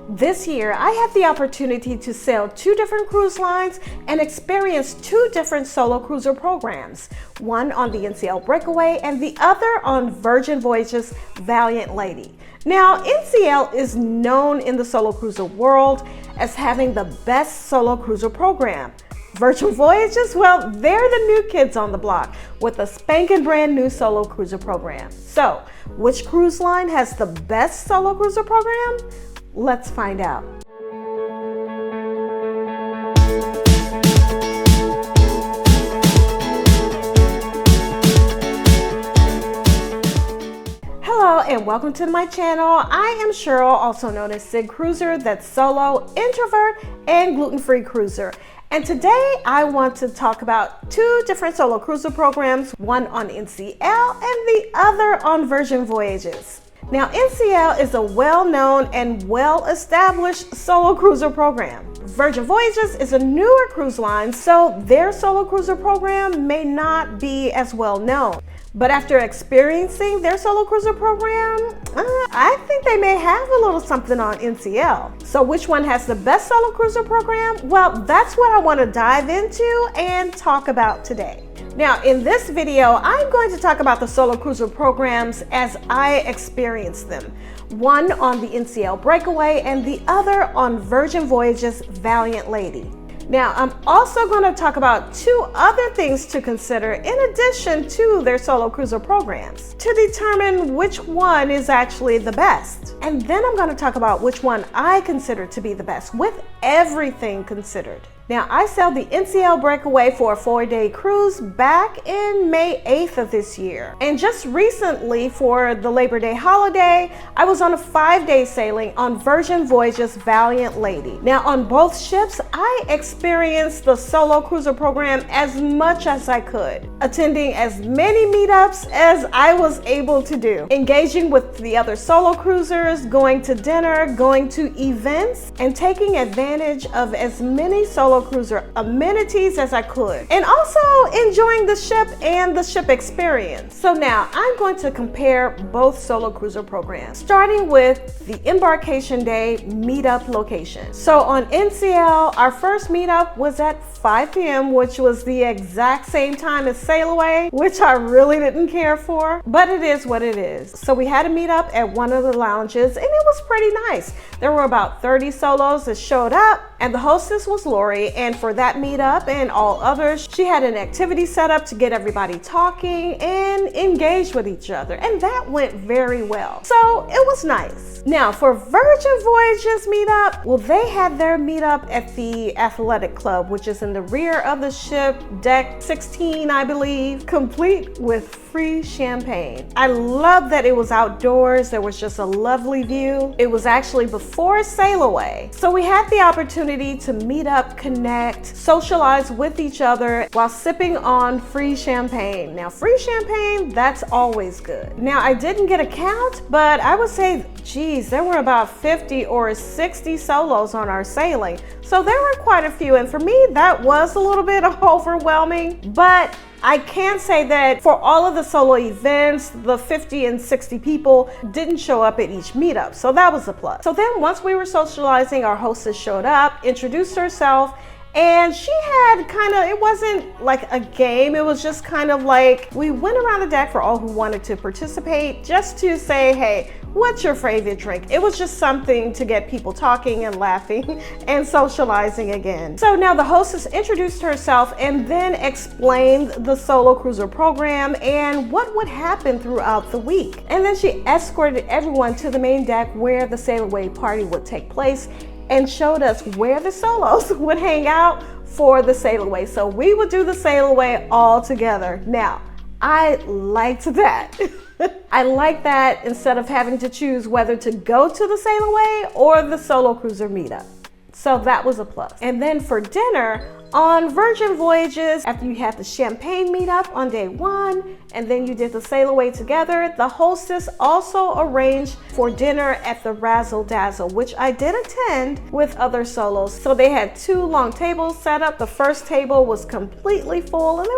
This year, I had the opportunity to sail 2 different cruise lines and experience 2 different solo cruiser programs, one on the NCL Breakaway and the other on Virgin Voyages Valiant Lady. Now, NCL is known in the solo cruiser world as having the best solo cruiser program. Virgin Voyages, well, they're the new kids on the block with a spanking brand new solo cruiser program. So, which cruise line has the best solo cruiser program? Let's find out. Hello and welcome to my channel. I am Cheryl, also known as SIGCruiser, that's solo, introvert, and gluten-free cruiser. And today I want to talk about 2 different solo cruiser programs, one on NCL and the other on Virgin Voyages. Now, NCL is a well-known and well-established solo cruiser program. Virgin Voyages is a newer cruise line, so their solo cruiser program may not be as well known. But after experiencing their solo cruiser program, I think they may have a little something on NCL. So which one has the best solo cruiser program? Well, that's what I want to dive into and talk about today. Now, in this video, I'm going to talk about the solo cruiser programs as I experienced them. One on the NCL Breakaway and the other on Virgin Voyages Valiant Lady. Now, I'm also going to talk about 2 other things to consider in addition to their solo cruiser programs to determine which one is actually the best. And then I'm going to talk about which one I consider to be the best with everything considered. Now, I sailed the NCL Breakaway for a 4-day cruise back in May 8th of this year. And just recently, for the Labor Day holiday, I was on a 5-day sailing on Virgin Voyages Valiant Lady. Now, on both ships, I experienced the solo cruiser program as much as I could, attending as many meetups as I was able to do, engaging with the other solo cruisers, going to dinner, going to events, and taking advantage of as many solo cruiser amenities as I could, and also enjoying the ship and the ship experience. So now I'm going to compare both solo cruiser programs, starting with the Embarcation Day meetup location. So on NCL, our first meetup was at 5 p.m., which was the exact same time as Sail Away, which I really didn't care for, but it is what it is. So we had a meetup at one of the lounges and it was pretty nice. There were about 30 solos that showed up and the hostess was Lori, and for that meetup and all others, she had an activity set up to get everybody talking and engaged with each other, and that went very well. So it was nice. Now for Virgin Voyages meetup, well, they had their meetup at the Athletic Club, which is in the rear of the ship, deck 16, I believe, complete with free champagne. I love that it was outdoors. There was just a lovely view. It was actually before Sail Away, so we had the opportunity to meet up, connect, socialize with each other while sipping on free champagne. Now, free champagne, that's always good. Now, I didn't get a count, but I would say, geez, there were about 50 or 60 solos on our sailing. So there were quite a few, and for me, that was a little bit overwhelming, but I can say that for all of the solo events, the 50 and 60 people didn't show up at each meetup, so that was a plus. So then once we were socializing, our hostess showed up, introduced herself, and she had it wasn't like a game, it was just kind of like we went around the deck for all who wanted to participate just to say, hey, what's your favorite drink? It was just something to get people talking and laughing and socializing again. So now the hostess introduced herself and then explained the solo cruiser program and what would happen throughout the week. And then she escorted everyone to the main deck where the Sail Away party would take place and showed us where the solos would hang out for the Sail Away. So we would do the Sail Away all together. Now, I liked that. I like that instead of having to choose whether to go to the Sail Away or the solo cruiser meetup. So that was a plus. And then for dinner, on Virgin Voyages, after you had the champagne meetup on day 1, and then you did the Sail Away together, the hostess also arranged for dinner at the Razzle Dazzle, which I did attend with other solos. So they had 2 long tables set up. The first table was completely full, and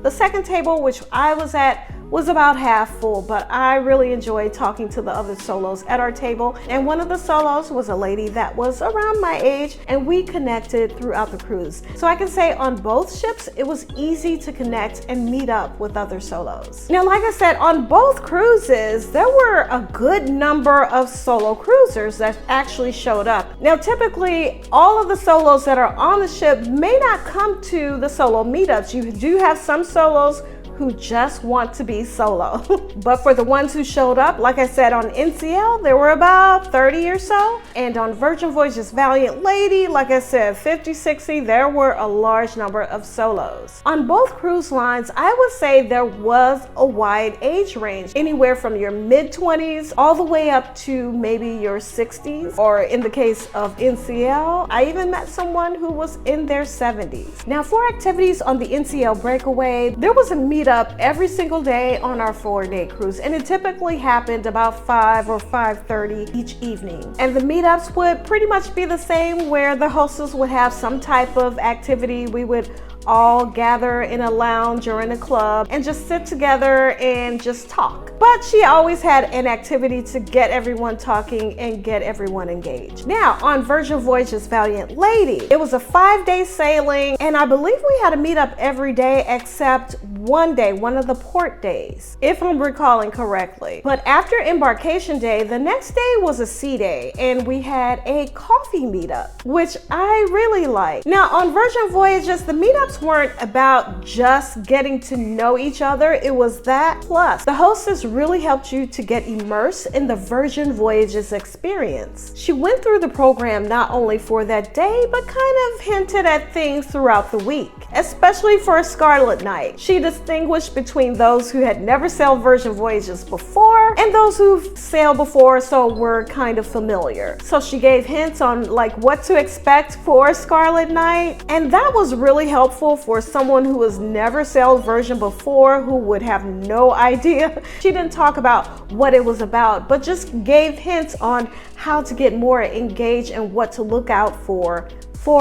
the second table, which I was at, was about half full, but I really enjoyed talking to the other solos at our table. And one of the solos was a lady that was around my age, and we connected throughout the cruise. So I can say on both ships, it was easy to connect and meet up with other solos. Now, like I said, on both cruises, there were a good number of solo cruisers that actually showed up. Now, typically, all of the solos that are on the ship may not come to the solo meetups. You do have some solos who just want to be solo. But for the ones who showed up, like I said, on NCL, there were about 30 or so. And on Virgin Voyages Valiant Lady, like I said, 50, 60, there were a large number of solos. On both cruise lines, I would say there was a wide age range, anywhere from your mid-20s all the way up to maybe your 60s, or in the case of NCL, I even met someone who was in their 70s. Now, for activities on the NCL breakaway, there was a meetup every single day on our 4-day cruise, and it typically happened about 5 or 5:30 each evening. And the meetups would pretty much be the same, where the hostess would have some type of activity. We would all gather in a lounge or in a club and just sit together and just talk. But she always had an activity to get everyone talking and get everyone engaged. Now, on Virgin Voyages Valiant Lady, it was a 5-day sailing, and I believe we had a meetup every day except one day, one of the port days, if I'm recalling correctly. But after Embarcation Day, the next day was a sea day, and we had a coffee meetup, which I really liked. Now, on Virgin Voyages, the meetups weren't about just getting to know each other. It was that plus the hostess really helped you to get immersed in the Virgin Voyages experience. She went through the program not only for that day, but kind of hinted at things throughout the week, especially for a Scarlet Night. She distinguished between those who had never sailed Virgin Voyages before and those who've sailed before, so were kind of familiar. So she gave hints on like what to expect for Scarlet Night, and that was really helpful for someone who has never sailed Virgin before, who would have no idea. She didn't talk about what it was about, but just gave hints on how to get more engaged and what to look out for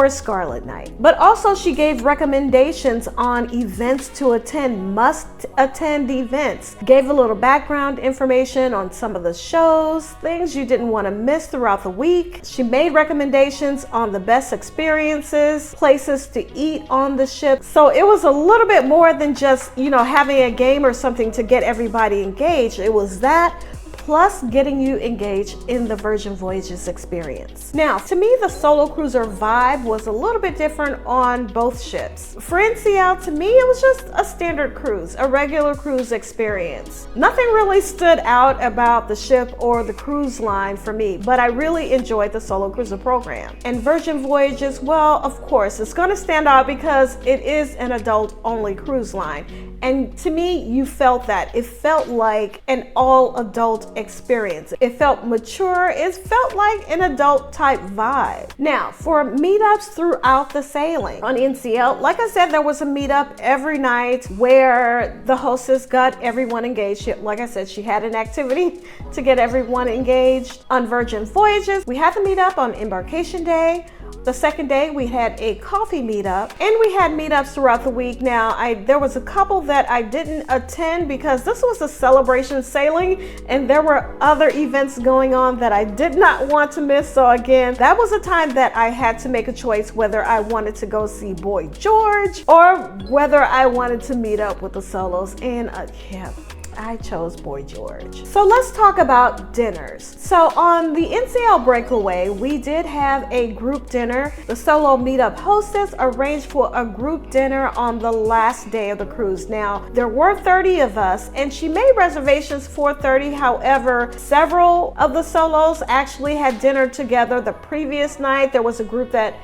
Scarlet Night. But also she gave recommendations on events to attend, must attend events. Gave a little background information on some of the shows, things you didn't want to miss throughout the week. She made recommendations on the best experiences, places to eat on the ship. So it was a little bit more than just, having a game or something to get everybody engaged. It was that plus getting you engaged in the Virgin Voyages experience. Now, to me, the solo cruiser vibe was a little bit different on both ships. For NCL, to me, it was just a standard cruise, a regular cruise experience. Nothing really stood out about the ship or the cruise line for me, but I really enjoyed the solo cruiser program. And Virgin Voyages, well, of course, it's gonna stand out because it is an adult-only cruise line. And to me, you felt that. It felt like an all-adult experience. It felt mature. It felt like an adult type vibe. Now, for meetups throughout the sailing on NCL, like I said, there was a meetup every night where the hostess got everyone engaged. Like I said, she had an activity to get everyone engaged. On Virgin Voyages, we had the meetup on Embarcation Day. The second day, we had a coffee meetup, and we had meetups throughout the week. Now, there was a couple that I didn't attend because this was a celebration sailing, and there were other events going on that I did not want to miss. So again, that was a time that I had to make a choice whether I wanted to go see Boy George or whether I wanted to meet up with the solos. And yeah, I chose Boy George. So let's talk about dinners. So on the NCL breakaway, we did have a group dinner. The solo meetup hostess arranged for a group dinner on the last day of the cruise. Now, there were 30 of us, and she made reservations for 30. However, several of the solos actually had dinner together the previous night. There was a group that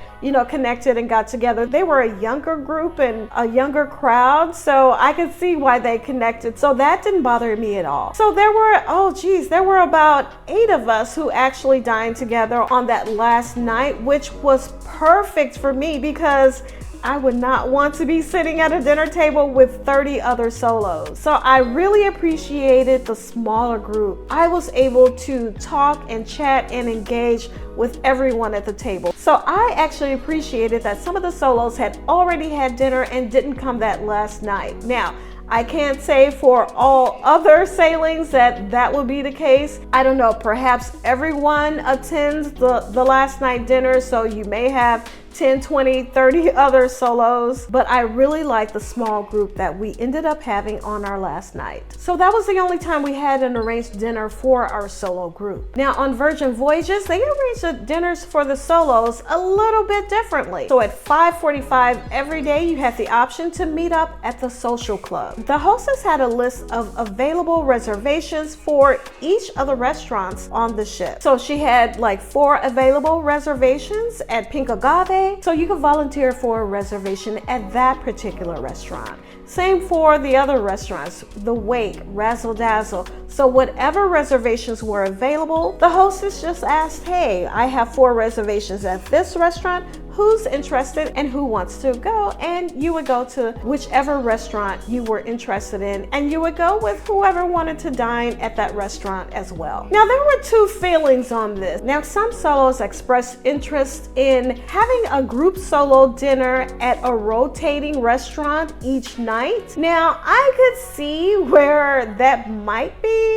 connected and got together. They were a younger group and a younger crowd, so I could see why they connected. So that didn't bother me at all. So there were about 8 of us who actually dined together on that last night, which was perfect for me because I would not want to be sitting at a dinner table with 30 other solos. So I really appreciated the smaller group. I was able to talk and chat and engage with everyone at the table. So I actually appreciated that some of the solos had already had dinner and didn't come that last night. Now, I can't say for all other sailings that would be the case. I don't know, perhaps everyone attends the last night dinner, so you may have 10, 20, 30 other solos, but I really like the small group that we ended up having on our last night. So that was the only time we had an arranged dinner for our solo group. Now on Virgin Voyages, they arranged the dinners for the solos a little bit differently. So at 5:45 every day, you had the option to meet up at the social club. The hostess had a list of available reservations for each of the restaurants on the ship. So she had like 4 available reservations at Pink Agave, so you could volunteer for a reservation at that particular restaurant. Same for the other restaurants, The Wake, Razzle Dazzle. So whatever reservations were available, the hostess just asked, hey, I have 4 reservations at this restaurant. Who's interested and who wants to go? And you would go to whichever restaurant you were interested in, and you would go with whoever wanted to dine at that restaurant as well. Now there were 2 feelings on this. Now some solos expressed interest in having a group solo dinner at a rotating restaurant each night. Now I could see where that might be,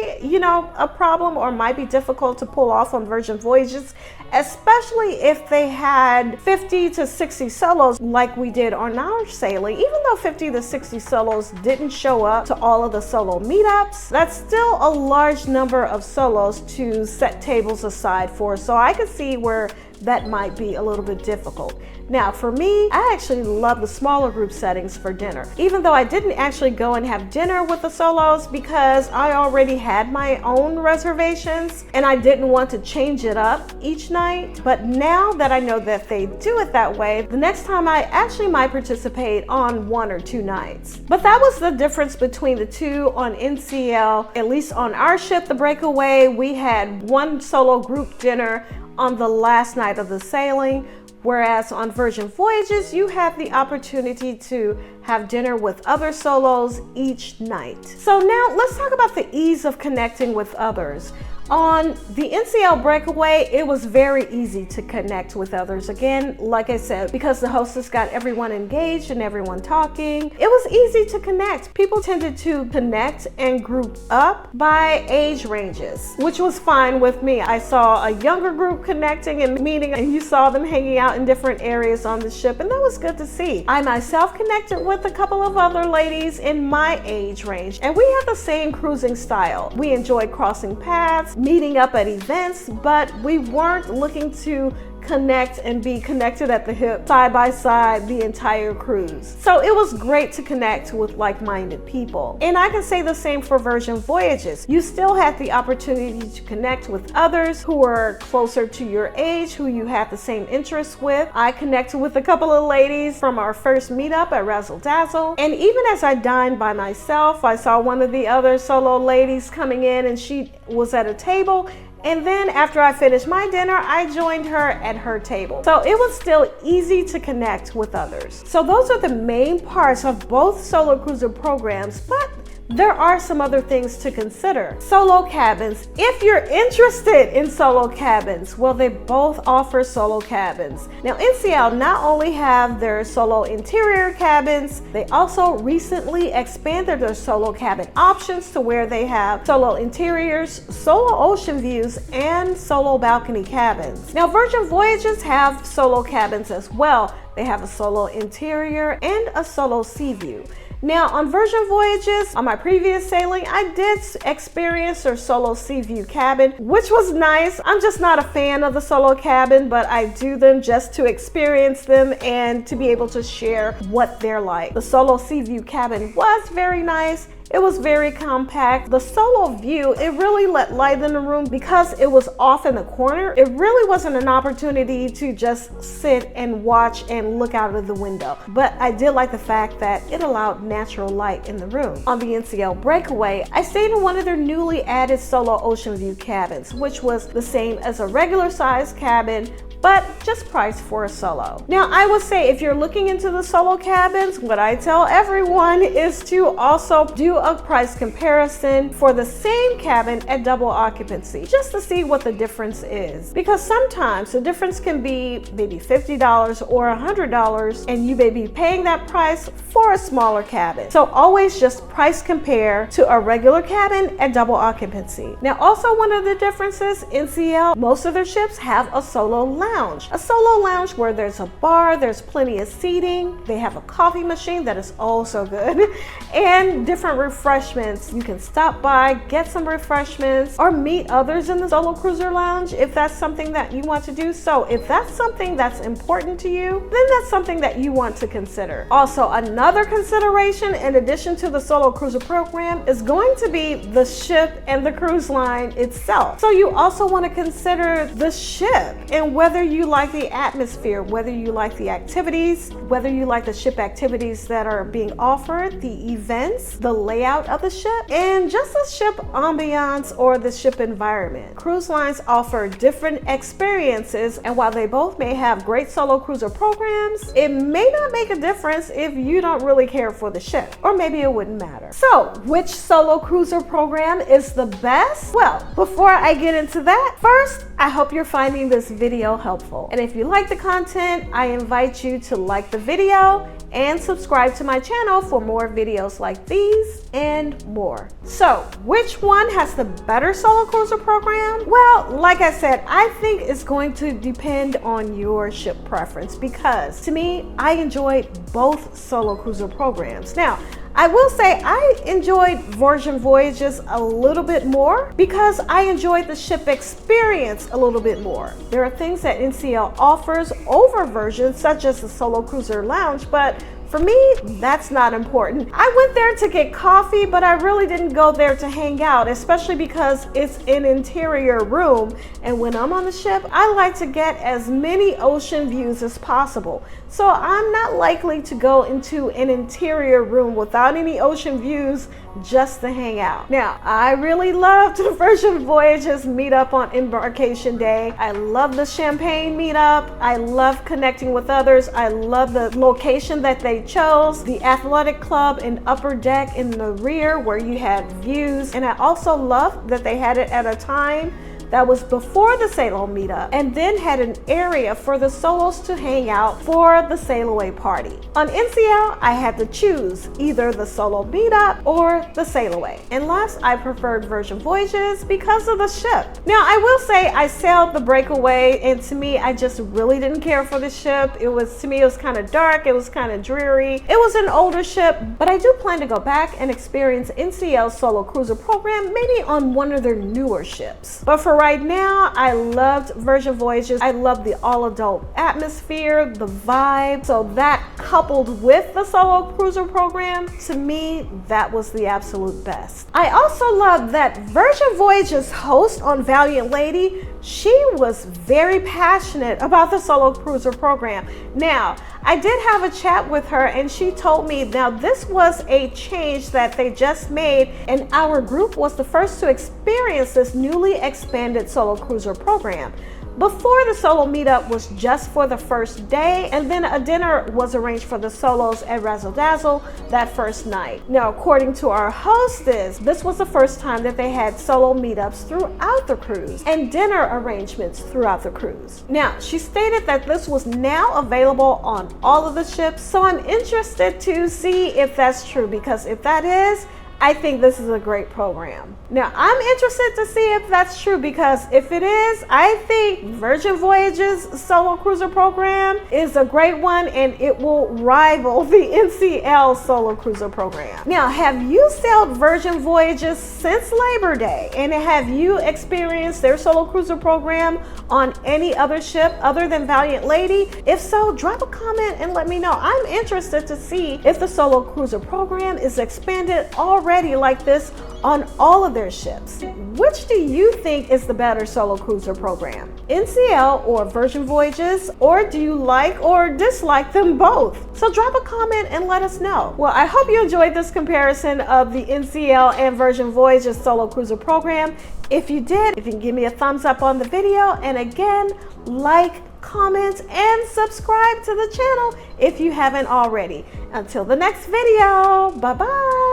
a problem or might be difficult to pull off on Virgin Voyages, especially if they had 50 to 60 solos like we did on our sailing. Even though 50 to 60 solos didn't show up to all of the solo meetups, that's still a large number of solos to set tables aside for. So I could see where that might be a little bit difficult. Now for me, I actually love the smaller group settings for dinner, even though I didn't actually go and have dinner with the solos because I already had my own reservations and I didn't want to change it up each night. But now that I know that they do it that way, the next time I actually might participate on 1 or 2 nights. But that was the difference between the 2 on NCL. At least on our ship, the Breakaway, we had 1 solo group dinner on the last night of the sailing, whereas on Virgin Voyages, you have the opportunity to have dinner with other solos each night. So now let's talk about the ease of connecting with others. On the NCL Breakaway, it was very easy to connect with others. Again, like I said, because the hostess got everyone engaged and everyone talking, it was easy to connect. People tended to connect and group up by age ranges, which was fine with me. I saw a younger group connecting and meeting, and you saw them hanging out in different areas on the ship, and that was good to see. I myself connected with a couple of other ladies in my age range, and we had the same cruising style. We enjoyed crossing paths, meeting up at events, but we weren't looking to connect and be connected at the hip side by side the entire cruise. So it was great to connect with like-minded people. And I can say the same for Virgin Voyages. You still had the opportunity to connect with others who were closer to your age, who you had the same interests with. I connected with a couple of ladies from our first meetup at Razzle Dazzle. And even as I dined by myself, I saw one of the other solo ladies coming in and she was at a table. And then after I finished my dinner, I joined her at her table. So it was still easy to connect with others. So those are the main parts of both solo cruiser programs, but there are some other things to consider. Solo cabins. If you're interested in solo cabins, well, they both offer solo cabins. Now, NCL not only have their solo interior cabins, they also recently expanded their solo cabin options to where they have solo interiors, solo ocean views, and solo balcony cabins. Now, Virgin Voyages have solo cabins as well. They have a solo interior and a solo sea view. Now on Virgin Voyages, on my previous sailing, I did experience their solo sea view cabin, which was nice. I'm just not a fan of the solo cabin, but I do them just to experience them and to be able to share what they're like. The solo sea view cabin was very nice. It was very compact. The solo view, it really let light in the room because it was off in the corner. It really wasn't an opportunity to just sit and watch and look out of the window. But I did like the fact that it allowed natural light in the room. On the NCL Breakaway, I stayed in one of their newly added solo ocean view cabins, which was the same as a regular size cabin, but just priced for a solo. Now, I would say if you're looking into the solo cabins, what I tell everyone is to also do a price comparison for the same cabin at double occupancy, just to see what the difference is. Because sometimes the difference can be maybe $50 or $100, and you may be paying that price for a smaller cabin. So always just price compare to a regular cabin at double occupancy. Now, also one of the differences, NCL, most of their ships have a solo lounge. A solo lounge where there's a bar, there's plenty of seating, they have a coffee machine that is oh so good, and different refreshments. You can stop by, get some refreshments, or meet others in the solo cruiser lounge if that's something that you want to do. So if that's something that's important to you, then that's something that you want to consider. Also, another consideration in addition to the solo cruiser program is going to be the ship and the cruise line itself. So you also want to consider the ship and whether you like the atmosphere, whether you like the activities, whether you like the ship activities that are being offered, the events, the layout of the ship, and just the ship ambiance or the ship environment. Cruise lines offer different experiences, and while they both may have great solo cruiser programs, it may not make a difference if you don't really care for the ship, or maybe it wouldn't matter. So, which solo cruiser program is the best? Well, before I get into that, first, I hope you're finding this video helpful. And if you like the content, I invite you to like the video and subscribe to my channel for more videos like these and more. So, which one has the better solo cruiser program? Well, like I said, I think it's going to depend on your ship preference, because to me, I enjoyed both solo cruiser programs. Now, I will say I enjoyed Voyages a little bit more because I enjoyed the ship experience a little bit more. There are things that NCL offers over versions, such as the solo cruiser lounge, but for me, that's not important. I went there to get coffee, but I really didn't go there to hang out, especially because it's an interior room. And when I'm on the ship, I like to get as many ocean views as possible. So I'm not likely to go into an interior room without any ocean views just to hang out. Now, I really loved the Voyages meetup on Embarcation Day. I love the champagne meetup. I love connecting with others. I love the location that they chose, the athletic club and upper deck in the rear where you had views. And I also loved that they had it at a time that was before the Solo meetup, and then had an area for the solos to hang out for the sail away party. On NCL, I had to choose either the solo meetup or the sail away. And last, I preferred Voyages because of the ship. Now, I will say I sailed the breakaway, and to me, I just really didn't care for the ship. To me, it was kind of dark, it was kind of dreary. It was an older ship, but I do plan to go back and experience NCL's solo cruiser program, maybe on one of their newer ships. But for right now, I loved Voyages. I loved the all-adult atmosphere, the vibe. So that coupled with the solo cruiser program, to me, that was the absolute best. I also love that Voyages host on Valiant Lady, she was very passionate about the solo cruiser program. Now, I did have a chat with her, and she told me now this was a change that they just made, and our group was the first to experience this newly expanded solo cruiser program. Before, the solo meetup was just for the first day, and then a dinner was arranged for the solos at Razzle Dazzle that first night. Now, according to our hostess, this was the first time that they had solo meetups throughout the cruise and dinner arrangements throughout the cruise. Now, she stated that this was now available on all of the ships, so I'm interested to see if that's true, because if that is, I think this is a great program. Now, I'm interested to see if that's true, because if it is, I think Voyages solo cruiser program is a great one, and it will rival the NCL solo cruiser program. Now, have you sailed Voyages since Labor Day, and have you experienced their solo cruiser program on any other ship other than Valiant Lady? If so, drop a comment and let me know. I'm interested to see if the solo cruiser program is expanded already like this on all of their ships. Which do you think is the better solo cruiser program? NCL or Voyages, or do you like or dislike them both? So drop a comment and let us know. Well, I hope you enjoyed this comparison of the NCL and Voyages solo cruiser program. If you did, if you can give me a thumbs up on the video, and again, like, comment, and subscribe to the channel if you haven't already. Until the next video, bye-bye.